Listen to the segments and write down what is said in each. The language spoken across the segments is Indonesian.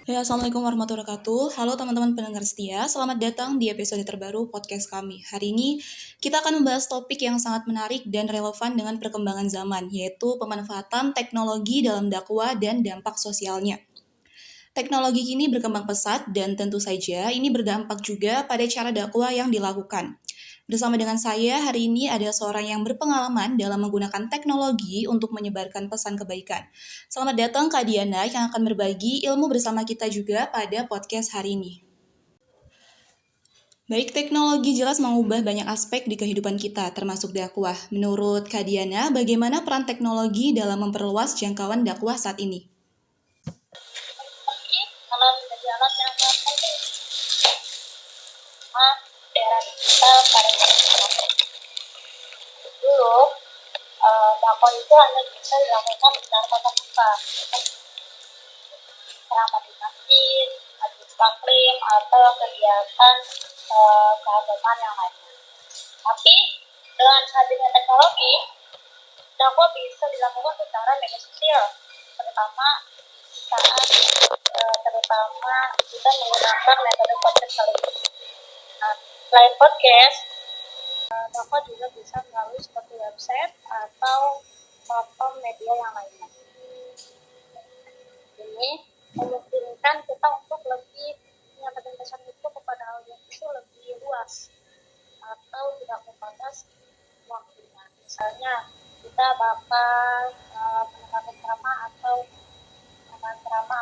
Ya, Assalamualaikum warahmatullahi wabarakatuh. Halo teman-teman pendengar setia, selamat datang di episode terbaru podcast kami. Hari ini kita akan membahas topik yang sangat menarik dan relevan dengan perkembangan zaman, yaitu pemanfaatan teknologi dalam dakwah dan dampak sosialnya. Teknologi kini berkembang pesat dan tentu saja ini berdampak juga pada cara dakwah yang dilakukan. Bersama dengan saya hari ini ada seorang yang berpengalaman dalam menggunakan teknologi untuk menyebarkan pesan kebaikan. Selamat datang Kak Diana yang akan berbagi ilmu bersama kita juga pada podcast hari ini. Baik, teknologi jelas mengubah banyak aspek di kehidupan kita, termasuk dakwah. Menurut Kak Diana, bagaimana peran teknologi dalam memperluas jangkauan dakwah saat ini? Teknologi telah menjadi alat yang sangat penting sama era digital pada zaman sekarang. Dulu, dakwah itu hanya bisa dilakukan secara tatap muka, ceramah di masjid, majelis taklim, atau kegiatan keagamaan yang lainnya. Tapi dengan hadirnya teknologi, dakwah bisa dilakukan secara media sosial, terutama saat kita menggunakan metode podcast kali ini. Nah, selain podcast, dakwah juga bisa melalui seperti website atau platform media yang lainnya. Ini memungkinkan kita untuk lebih menyampaikan pesan itu kepada audiens itu lebih luas atau tidak membatasi waktunya. Misalnya kita bakal mendengarkan ceramah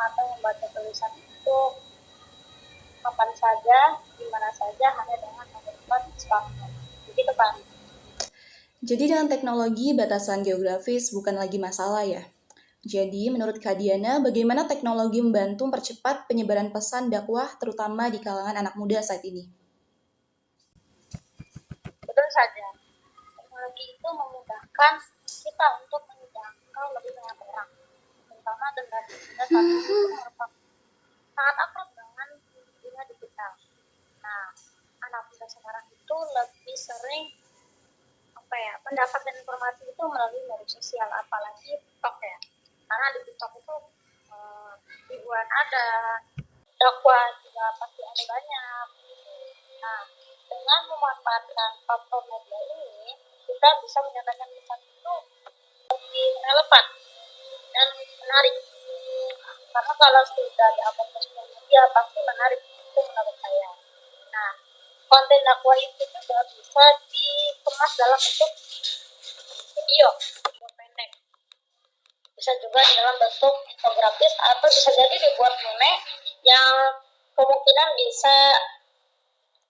atau membaca tulisan itu kapan saja, di mana saja, hanya dengan menggunakan smartphone. Begitu, Pak. Jadi dengan teknologi, batasan geografis bukan lagi masalah ya? Jadi, menurut Kak Diana, bagaimana teknologi membantu mempercepat penyebaran pesan dakwah terutama di kalangan anak muda saat ini? Betul saja. Teknologi itu memudahkan kita untuk menjangkau lebih banyak orang, terutama generasi muda saat ini itu merupakan sangat akrab dengan dunia digital. Nah, anak muda sekarang itu lebih sering mendapatkan informasi itu melalui media sosial, apalagi TikTok ya. Karena di TikTok itu ribuan ada, dakwah juga pasti ada banyak. Nah, dengan memanfaatkan platform media ini, kita bisa menyampaikan pesan itu lebih relevan dan menarik. Karena kalau sudah di-upload ke sosial media, pasti menarik itu menurut saya. Nah, konten dakwah itu juga bisa dikemas dalam bentuk video pendek. Bisa juga dalam bentuk infografis atau bisa jadi dibuat meme yang kemungkinan bisa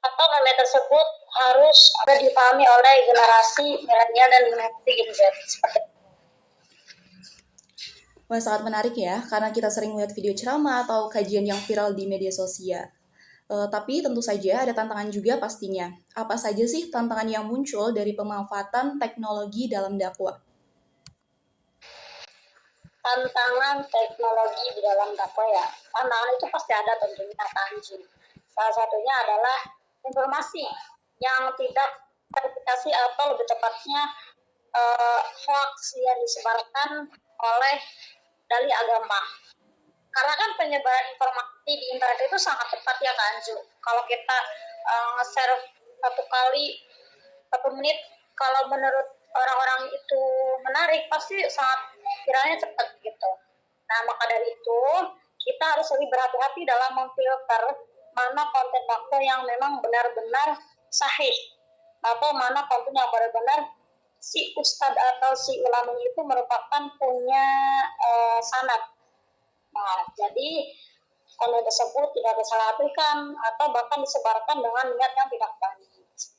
atau meme tersebut harus dipahami oleh generasi milenial dan generasi Gen Z seperti itu. Wah, sangat menarik ya, karena kita sering melihat video ceramah atau kajian yang viral di media sosial. Tapi tentu saja ada tantangan juga pastinya. Apa saja sih tantangan yang muncul dari pemanfaatan teknologi dalam dakwah? Tantangan teknologi di dalam dakwah ya, tantangan itu pasti ada tentunya Tanji. Salah satunya adalah informasi yang tidak verifikasi atau lebih tepatnya hoax yang disebarkan oleh dalih agama. Karena kan penyebaran informasi di internet itu sangat cepat ya kan, Ju. Kalau kita nge-share satu menit, kalau menurut orang-orang itu menarik, pasti sangat viralnya cepat gitu. Nah, maka dari itu, kita harus lebih berhati-hati dalam memfilter mana konten dakwah yang memang benar-benar sahih, atau mana konten yang benar-benar si ustadz atau si ulama itu merupakan punya sanad. Nah, jadi konten tersebut tidak disalahkan atau bahkan disebarkan dengan niat yang tidak baik.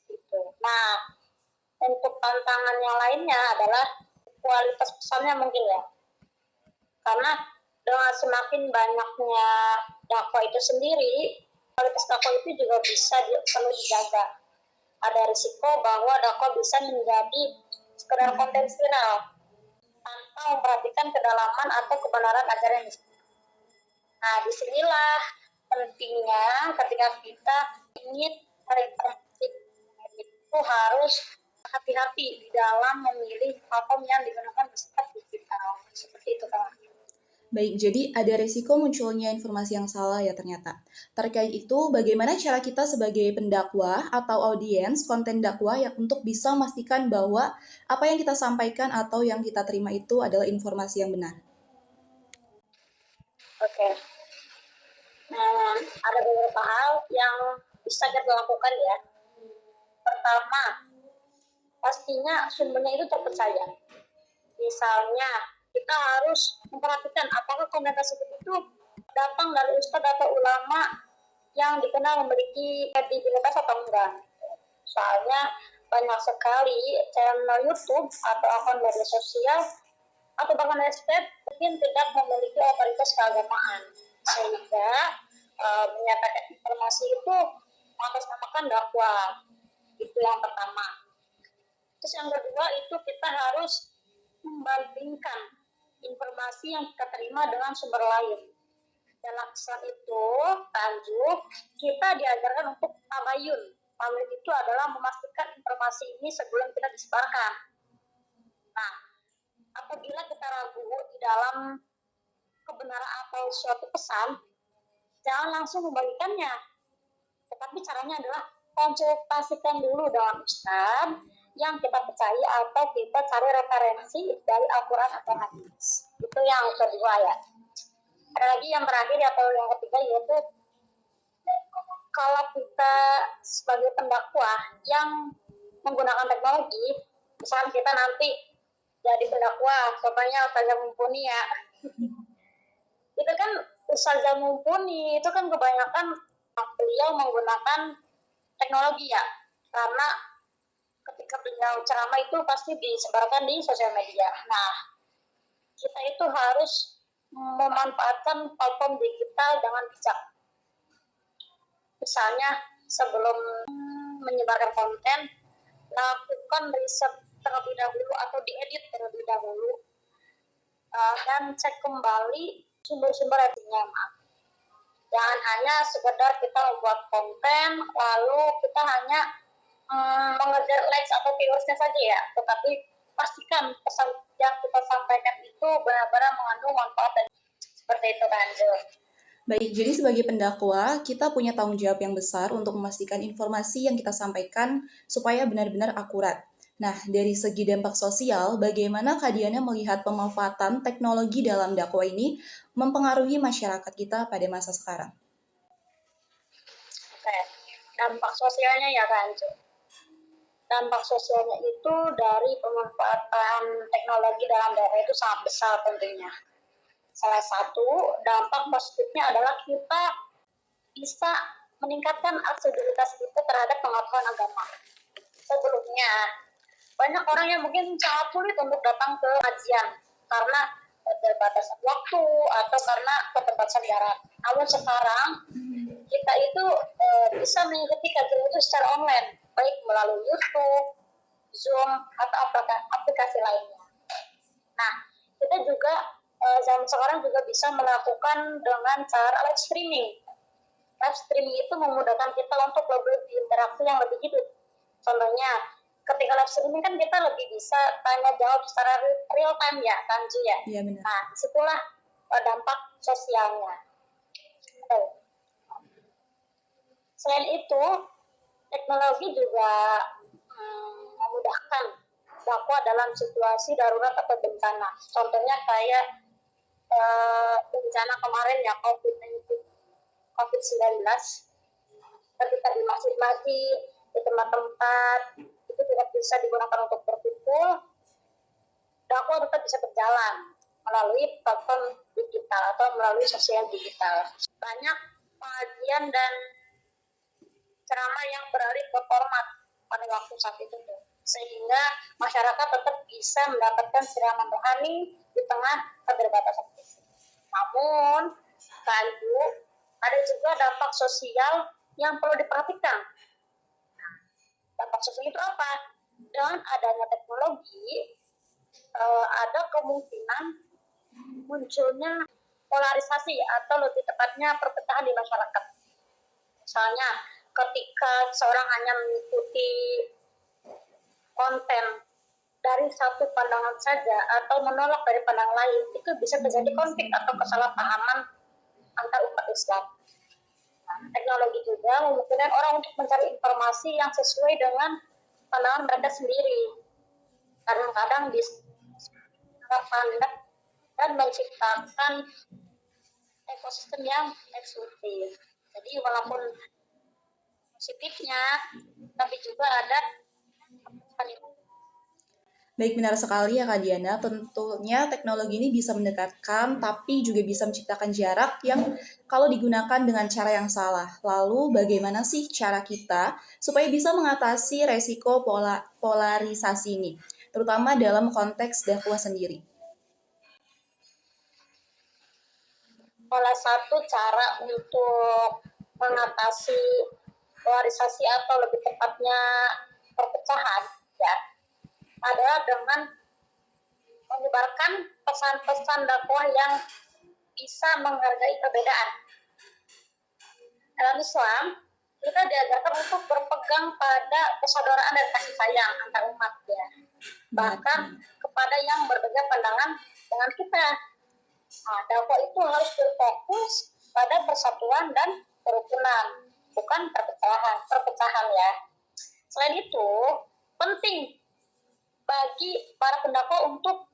Gitu. Nah, untuk tantangan yang lainnya adalah kualitas pesannya mungkin ya. Karena dengan semakin banyaknya dakwah itu sendiri, kualitas dakwah itu juga bisa perlu dijaga. Ada risiko bahwa dakwah bisa menjadi sekedar konten viral tanpa memperhatikan kedalaman atau kebenaran ajaran. Nah, disinilah pentingnya ketika kita ingin informasi itu harus hati-hati di dalam memilih platform yang digunakan bersifat digital. Seperti itu, Kak. Baik, jadi ada resiko munculnya informasi yang salah ya ternyata. Terkait itu, bagaimana cara kita sebagai pendakwah atau audiens konten dakwah yang untuk bisa memastikan bahwa apa yang kita sampaikan atau yang kita terima itu adalah informasi yang benar? Oke. Ada beberapa hal yang bisa kita lakukan ya. Pertama, pastinya sumbernya itu terpercaya. Misalnya, kita harus memperhatikan apakah konten tersebut itu datang dari ustadz atau ulama yang dikenal memiliki kredibilitas atau enggak. Soalnya banyak sekali channel YouTube atau akun media sosial atau bahkan website mungkin tidak memiliki otoritas keagamaan, sehingga menyatakan informasi itu mengatasnamakan dakwah. Itu yang pertama. Terus yang kedua itu kita harus membandingkan informasi yang kita terima dengan sumber lain. Dalam Islam itu, Tanjuk, kita diajarkan untuk tabayun. Tabayun itu adalah memastikan informasi ini sebelum kita disebarkan. Nah, apabila kita ragu di dalam kebenaran atau suatu pesan, jangan langsung membagikannya. Tetapi caranya adalah konsultasikan dulu dengan ustaz yang kita percaya atau kita cari referensi dari Al-Quran atau hadis. Itu yang kedua ya. Ada lagi yang terakhir atau yang ketiga yaitu kalau kita sebagai pendakwah yang menggunakan teknologi, misalnya kita nanti jadi pendakwah, contohnya Ustazah Mumpuni ya. Itu kan Ustazah Mumpuni itu kan kebanyakan beliau menggunakan teknologi ya, karena ketika beliau ceramah itu pasti disebarkan di sosial media. Nah, kita itu harus memanfaatkan platform digital dengan bijak. Misalnya sebelum menyebarkan konten, lakukan riset terlebih dahulu atau diedit terlebih dahulu, dan cek kembali sumber-sumber referensinya. Jangan hanya sekedar kita membuat konten lalu kita hanya mengejar likes atau viewersnya saja ya, tetapi pastikan pesan yang kita sampaikan itu benar-benar mengandung manfaat dan seperti itu kan Jo. Baik, jadi sebagai pendakwah, kita punya tanggung jawab yang besar untuk memastikan informasi yang kita sampaikan supaya benar-benar akurat. Nah, dari segi dampak sosial, bagaimana Kak Diana melihat pemanfaatan teknologi dalam dakwah ini mempengaruhi masyarakat kita pada masa sekarang? Oke, dampak sosialnya ya kan Jo. Dampak sosialnya itu dari pemanfaatan teknologi dalam dakwah itu sangat besar tentunya. Salah satu dampak positifnya adalah kita bisa meningkatkan aksesibilitas kita terhadap pengetahuan agama. Sebelumnya, banyak orang yang mungkin sangat sulit untuk datang ke kajian karena keterbatasan waktu atau karena keterbatasan jarak. Namun sekarang kita itu bisa mengikuti kajian itu secara online, baik melalui YouTube, Zoom, atau aplikasi lainnya. Nah, kita juga zaman sekarang juga bisa melakukan dengan cara live streaming. Live streaming itu memudahkan kita untuk lebih berinteraksi yang lebih hidup. Contohnya, ketika live streaming kan kita lebih bisa tanya jawab secara real time ya, Kanji ya. Iya benar. Nah, disitulah dampak sosialnya. Selain itu, teknologi juga memudahkan dakwah dalam situasi darurat atau bencana. Contohnya kayak bencana kemarin ya COVID-19, ketika di masjid-masjid, di tempat-tempat itu tidak bisa digunakan untuk berkumpul, dakwah tetap bisa berjalan melalui platform digital atau melalui sosial digital. Banyak pengajian dan ceramah yang beralih ke format pada waktu saat itu, sehingga masyarakat tetap bisa mendapatkan ceramah rohani di tengah keterbatasan fisik. Namun, ada juga dampak sosial yang perlu diperhatikan. Dampak sosial itu apa? Dengan adanya teknologi, ada kemungkinan munculnya polarisasi atau lebih tepatnya perpecahan di masyarakat. Misalnya, ketika seorang hanya mengikuti konten dari satu pandangan saja atau menolak dari pandangan lain, itu bisa terjadi konflik atau kesalahpahaman antar umat Islam. Nah, teknologi juga memungkinkan orang untuk mencari informasi yang sesuai dengan pandangan mereka sendiri. Kadang-kadang bisa pandang dan menciptakan ekosistem yang eksklusif. Jadi walaupun positifnya, tapi juga ada Baik, benar sekali ya Kak Diana. Tentunya teknologi ini bisa mendekatkan, tapi juga bisa menciptakan jarak yang kalau digunakan dengan cara yang salah. Lalu bagaimana sih cara kita supaya bisa mengatasi resiko polarisasi ini, terutama dalam konteks dakwah sendiri? salah satu cara untuk mengatasi polarisasi atau lebih tepatnya perpecahan ya adalah dengan menyebarkan pesan-pesan dakwah yang bisa menghargai perbedaan. Dalam Islam, kita diajarkan untuk berpegang pada persaudaraan dan kasih sayang antar umat ya. Bahkan kepada yang berbeda pandangan dengan kita. Nah, dakwah itu harus berfokus pada persatuan dan kerukunan, bukan perpecahan ya. Selain itu, penting bagi para pendakwah untuk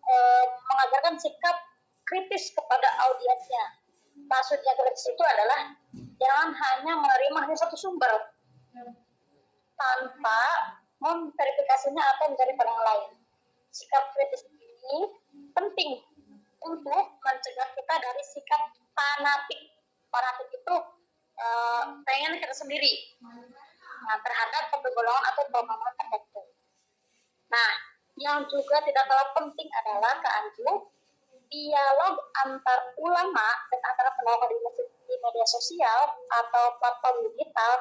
mengajarkan sikap kritis kepada audiensnya. Maksudnya kritis itu adalah jangan hanya menerima hanya satu sumber tanpa memverifikasinya atau mencari pandangan lain. Sikap kritis ini penting untuk mencegah kita dari sikap fanatik. Fanatik itu pengen kita sendiri terhadap satu golongan atau pemahaman tertentu. Nah, yang juga tidak kalah penting adalah dialog antar ulama dan antara pendakwah di media sosial atau platform digital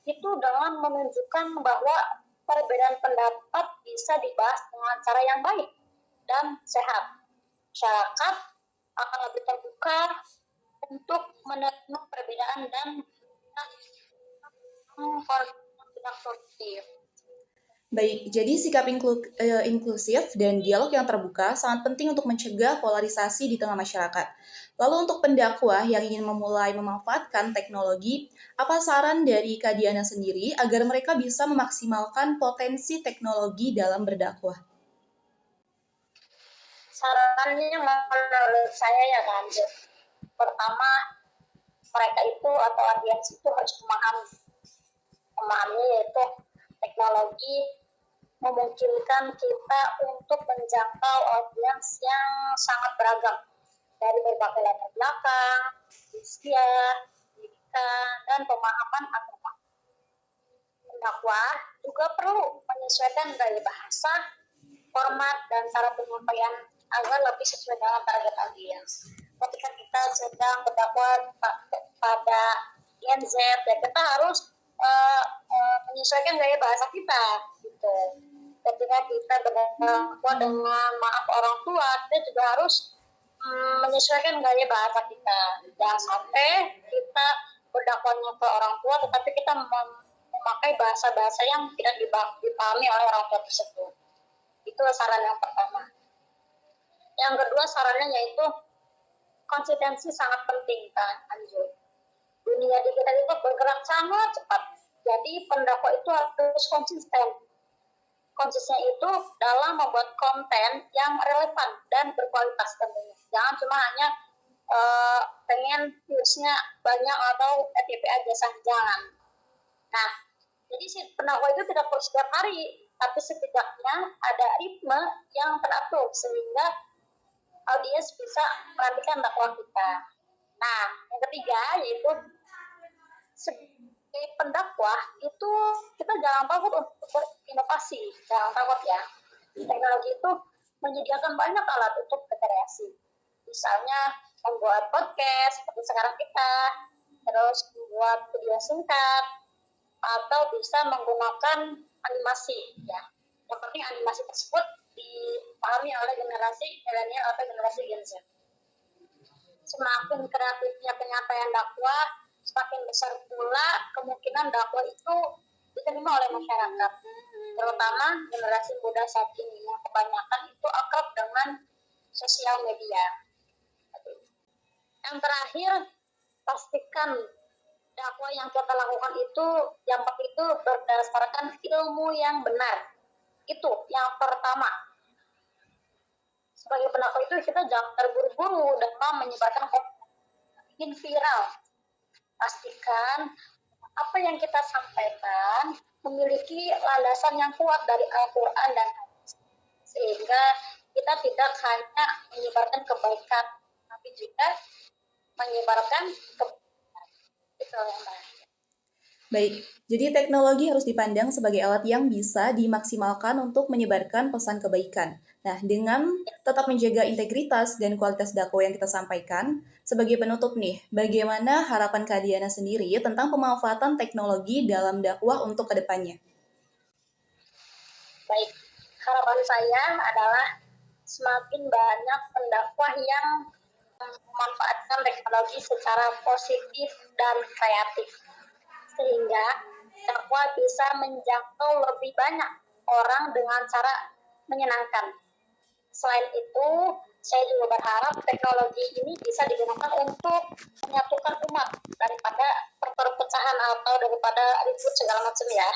itu dengan menunjukkan bahwa perbedaan pendapat bisa dibahas dengan cara yang baik dan sehat. Masyarakat akan lebih terbuka untuk menerima perbedaan dan konstruktif. Baik, jadi sikap inklusif dan dialog yang terbuka sangat penting untuk mencegah polarisasi di tengah masyarakat. Lalu untuk pendakwah yang ingin memulai memanfaatkan teknologi, apa saran dari Kak Diana sendiri agar mereka bisa memaksimalkan potensi teknologi dalam berdakwah? Sarannya menurut saya ya kan, pertama mereka itu atau audiens itu harus memahami yaitu teknologi memungkinkan kita untuk menjangkau audiens yang sangat beragam dari berbagai latar belakang, usia, pendidikan, dan pemahaman agama. Pendakwah juga perlu menyesuaikan gaya bahasa, format, dan cara penyampaian agar lebih sesuai dengan target audiens. Ketika kita sedang berdakwah pada Gen Z, ya kita harus menyesuaikan gaya bahasa kita gitu. Ketika kita berdakwah dengan maaf orang tua, kita juga harus menyesuaikan gaya bahasa kita. Jangan sampai kita berdakwahnya ke orang tua, tetapi kita memakai bahasa-bahasa yang tidak dipahami oleh orang tua tersebut. Itu saran yang pertama. Yang kedua sarannya yaitu konsistensi sangat penting kan, Anjo. Dunia digital itu bergerak sangat cepat. Jadi pendakwah itu harus konsisten. Konsistensi itu dalam membuat konten yang relevan dan berkualitas tentunya. Jangan cuma hanya pengen viewsnya banyak atau FYP aja, jangan. Nah, jadi si pendakwah itu tidak perlu setiap hari, tapi setidaknya ada ritme yang teratur sehingga audiens bisa perhatikan dakwah kita. Nah, yang ketiga yaitu sebagai pendakwah itu kita jangan takut untuk berinovasi, jangan takut ya. Teknologi itu menyediakan banyak alat untuk berkreasi. Misalnya membuat podcast seperti sekarang kita, terus membuat video singkat, atau bisa menggunakan animasi ya. Yang penting animasi tersebut dipahami oleh generasi milenial atau generasi Gen Z. Semakin kreatifnya penyampaian dakwah, semakin besar pula kemungkinan dakwah itu diterima oleh masyarakat, terutama generasi muda saat ini yang kebanyakan itu akrab dengan sosial media. Yang terakhir, pastikan dakwah yang kita lakukan itu yang penting itu berdasarkan ilmu yang benar. Itu yang pertama. Sebagai pendakwah itu kita jangan terburu-buru dalam menyebarkan konten ingin viral. Pastikan apa yang kita sampaikan memiliki landasan yang kuat dari Al-Quran dan Hadis, sehingga kita tidak hanya menyebarkan kebaikan, tapi juga menyebarkan kebaikan. Itu yang terakhir. Baik, jadi teknologi harus dipandang sebagai alat yang bisa dimaksimalkan untuk menyebarkan pesan kebaikan. Nah, dengan tetap menjaga integritas dan kualitas dakwah yang kita sampaikan, sebagai penutup nih, bagaimana harapan Kak Diana sendiri tentang pemanfaatan teknologi dalam dakwah untuk kedepannya? Baik, harapan saya adalah semakin banyak pendakwah yang memanfaatkan teknologi secara positif dan kreatif, sehingga dakwah bisa menjangkau lebih banyak orang dengan cara menyenangkan. Selain itu, saya juga berharap teknologi ini bisa digunakan untuk menyatukan umat daripada perpecahan atau daripada ribut segala macam ya.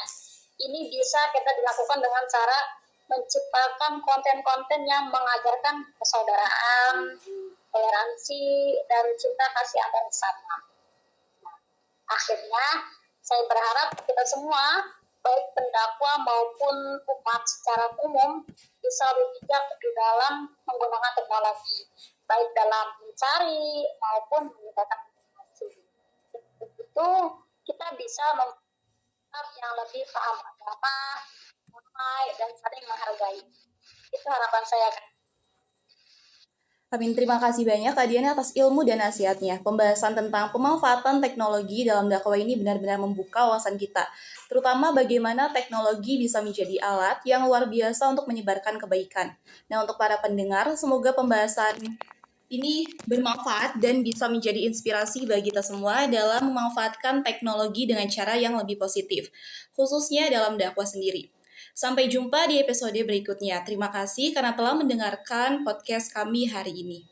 Ini bisa kita dilakukan dengan cara menciptakan konten-konten yang mengajarkan persaudaraan, toleransi, dan cinta kasih antar sesama. Akhirnya, saya berharap kita semua, baik pendakwah maupun umat secara umum, bisa lebih bijak di dalam menggunakan teknologi, baik dalam mencari maupun menyebarkan informasi. Itu kita bisa membuat yang lebih paham agama, damai, dan saling menghargai. Itu harapan saya. Amin, terima kasih banyak Kak Diana atas ilmu dan nasihatnya. Pembahasan tentang pemanfaatan teknologi dalam dakwah ini benar-benar membuka wawasan kita, terutama bagaimana teknologi bisa menjadi alat yang luar biasa untuk menyebarkan kebaikan. Nah, untuk para pendengar, semoga pembahasan ini bermanfaat dan bisa menjadi inspirasi bagi kita semua dalam memanfaatkan teknologi dengan cara yang lebih positif, khususnya dalam dakwah sendiri. Sampai jumpa di episode berikutnya. Terima kasih karena telah mendengarkan podcast kami hari ini.